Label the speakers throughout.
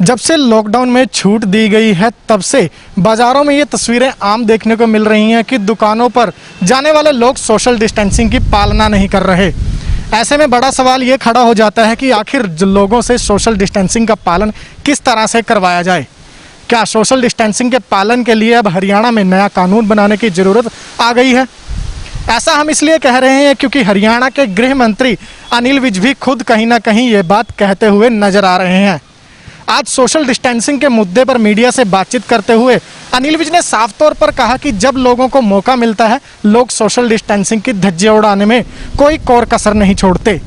Speaker 1: जब से लॉकडाउन में छूट दी गई है तब से बाज़ारों में ये तस्वीरें आम देखने को मिल रही हैं कि दुकानों पर जाने वाले लोग सोशल डिस्टेंसिंग की पालना नहीं कर रहे। ऐसे में बड़ा सवाल ये खड़ा हो जाता है कि आखिर लोगों से सोशल डिस्टेंसिंग का पालन किस तरह से करवाया जाए। क्या सोशल डिस्टेंसिंग के पालन के लिए अब हरियाणा में नया कानून बनाने की ज़रूरत आ गई है? ऐसा हम इसलिए कह रहे हैं क्योंकि हरियाणा के गृह मंत्री अनिल विज भी खुद कहीं ना कहीं ये बात कहते हुए नजर आ रहे हैं। आज सोशल डिस्टेंसिंग के मुद्दे पर मीडिया से बातचीत करते हुए अनिल विज ने साफ तौर पर कहा कि जब लोगों को मौका मिलता है लोग सोशल डिस्टेंसिंग की धज्जियां उड़ाने में कोई कोर कसर नहीं छोड़ते।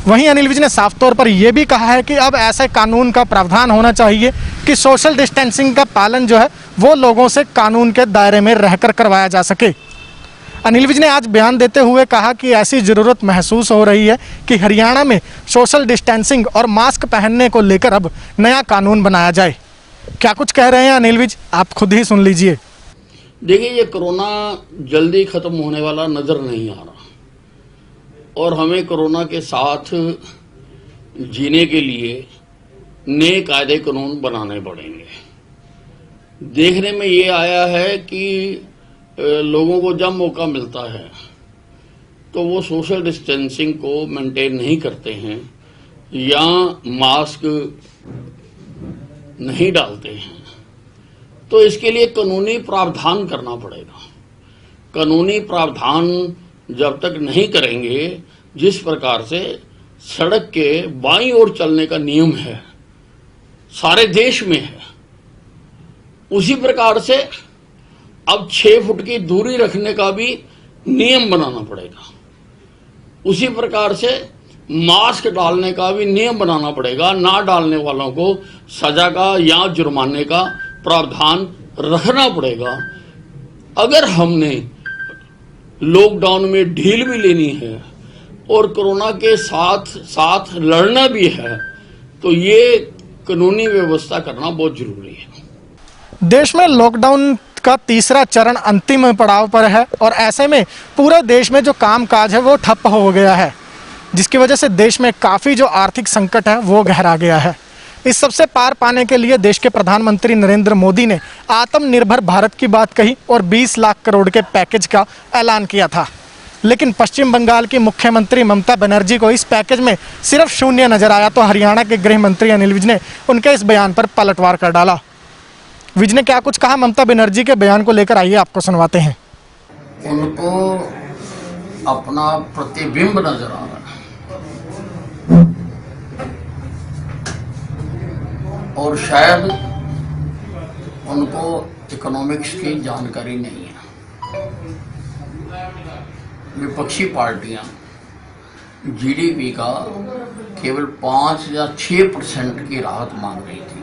Speaker 1: वहीं अनिल विज ने साफ तौर पर यह भी कहा है कि अब ऐसे कानून का प्रावधान होना चाहिए कि सोशल डिस्टेंसिंग का पालन जो है वो लोगों से कानून के दायरे में रहकर करवाया जा सके। अनिल विज ने आज बयान देते हुए कहा कि ऐसी ज़रूरत महसूस हो रही है कि हरियाणा में सोशल डिस्टेंसिंग और मास्क पहनने को लेकर अब नया कानून बनाया जाए। क्या कुछ कह रहे हैं अनिल विज, आप खुद ही सुन लीजिए।
Speaker 2: देखिए, ये कोरोना जल्दी खत्म होने वाला नजर नहीं आ रहा और हमें कोरोना के साथ जीने के लिए नए कायदे कानून बनाने पड़ेंगे। देखने में ये आया है कि लोगों को जब मौका मिलता है तो वो सोशल डिस्टेंसिंग को मेंटेन नहीं करते हैं या मास्क नहीं डालते हैं, तो इसके लिए कानूनी प्रावधान करना पड़ेगा। कानूनी प्रावधान जब तक नहीं करेंगे, जिस प्रकार से सड़क के बाईं ओर चलने का नियम है सारे देश में है, उसी प्रकार से अब 6 फुट की दूरी रखने का भी नियम बनाना पड़ेगा। उसी प्रकार से मास्क डालने का भी नियम बनाना पड़ेगा। ना डालने वालों को सजा का या जुर्माने का प्रावधान रखना पड़ेगा। अगर हमने लॉकडाउन में ढील भी लेनी है और कोरोना के साथ साथ लड़ना भी है, तो ये कानूनी व्यवस्था करना बहुत जरूरी है।
Speaker 1: देश में लॉकडाउन का तीसरा चरण अंतिम पड़ाव पर है और ऐसे में पूरे देश में जो कामकाज है वो ठप हो गया है, जिसकी वजह से देश में काफ़ी जो आर्थिक संकट है वो गहरा गया है। इस सबसे पार पाने के लिए देश के प्रधानमंत्री नरेंद्र मोदी ने आत्मनिर्भर भारत की बात कही और 20 लाख करोड़ के पैकेज का ऐलान किया था। लेकिन पश्चिम बंगाल की मुख्यमंत्री ममता बनर्जी को इस पैकेज में सिर्फ शून्य नजर आया, तो हरियाणा के गृह मंत्री अनिल विज ने उनके इस बयान पर पलटवार कर डाला। विज ने क्या कुछ कहा ममता बनर्जी के बयान को लेकर, आइए आपको सुनवाते हैं।
Speaker 2: उनको अपना प्रतिबिंब नजर आ रहा है और शायद उनको इकोनॉमिक्स की जानकारी नहीं है। विपक्षी पार्टियां जीडीपी का केवल 5 या 6% की राहत मांग रही थी।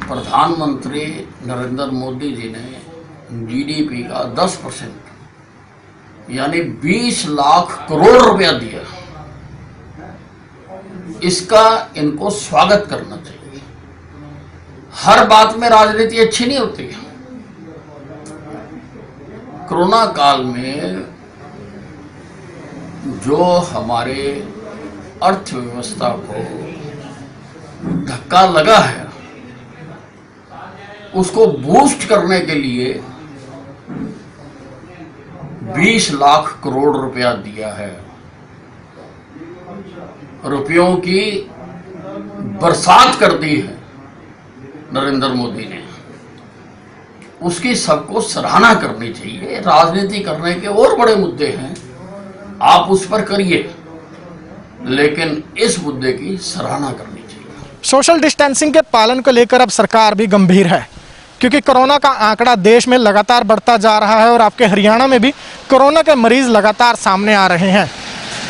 Speaker 2: प्रधानमंत्री नरेंद्र मोदी जी ने जीडीपी का 10% यानी 20 लाख करोड़ रुपया दिया। इसका इनको स्वागत करना चाहिए। हर बात में राजनीति अच्छी नहीं होती है। कोरोना काल में जो हमारे अर्थव्यवस्था को धक्का लगा है उसको बूस्ट करने के लिए 20 लाख करोड़ रुपया दिया है। रुपयों की बरसात कर दी है नरेंद्र मोदी ने। उसकी सबको सराहना करनी चाहिए। राजनीति करने के और बड़े मुद्दे हैं, आप उस पर करिए, लेकिन इस मुद्दे की सराहना करनी चाहिए।
Speaker 1: सोशल डिस्टेंसिंग के पालन को लेकर अब सरकार भी गंभीर है, क्योंकि कोरोना का आंकड़ा देश में लगातार बढ़ता जा रहा है और आपके हरियाणा में भी कोरोना के मरीज लगातार सामने आ रहे हैं।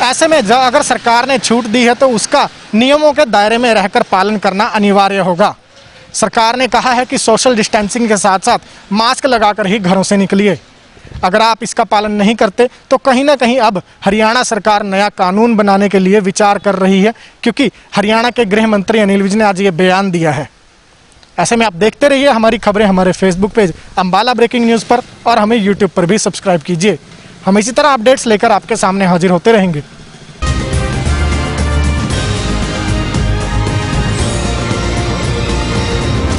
Speaker 1: ऐसे में अगर सरकार ने छूट दी है तो उसका नियमों के दायरे में रहकर पालन करना अनिवार्य होगा। सरकार ने कहा है कि सोशल डिस्टेंसिंग के साथ साथ मास्क लगाकर ही घरों से निकलिए। अगर आप इसका पालन नहीं करते तो कहीं ना कहीं अब हरियाणा सरकार नया कानून बनाने के लिए विचार कर रही है, क्योंकि हरियाणा के गृह मंत्री अनिल विज ने आज ये बयान दिया है। ऐसे में आप देखते रहिए हमारी खबरें हमारे Facebook page Ambala breaking news पर और हमें यूट्यूब पर भी सब्सक्राइब कीजिए। हम इसी तरह अपडेट्स लेकर आपके सामने हाजिर होते रहेंगे।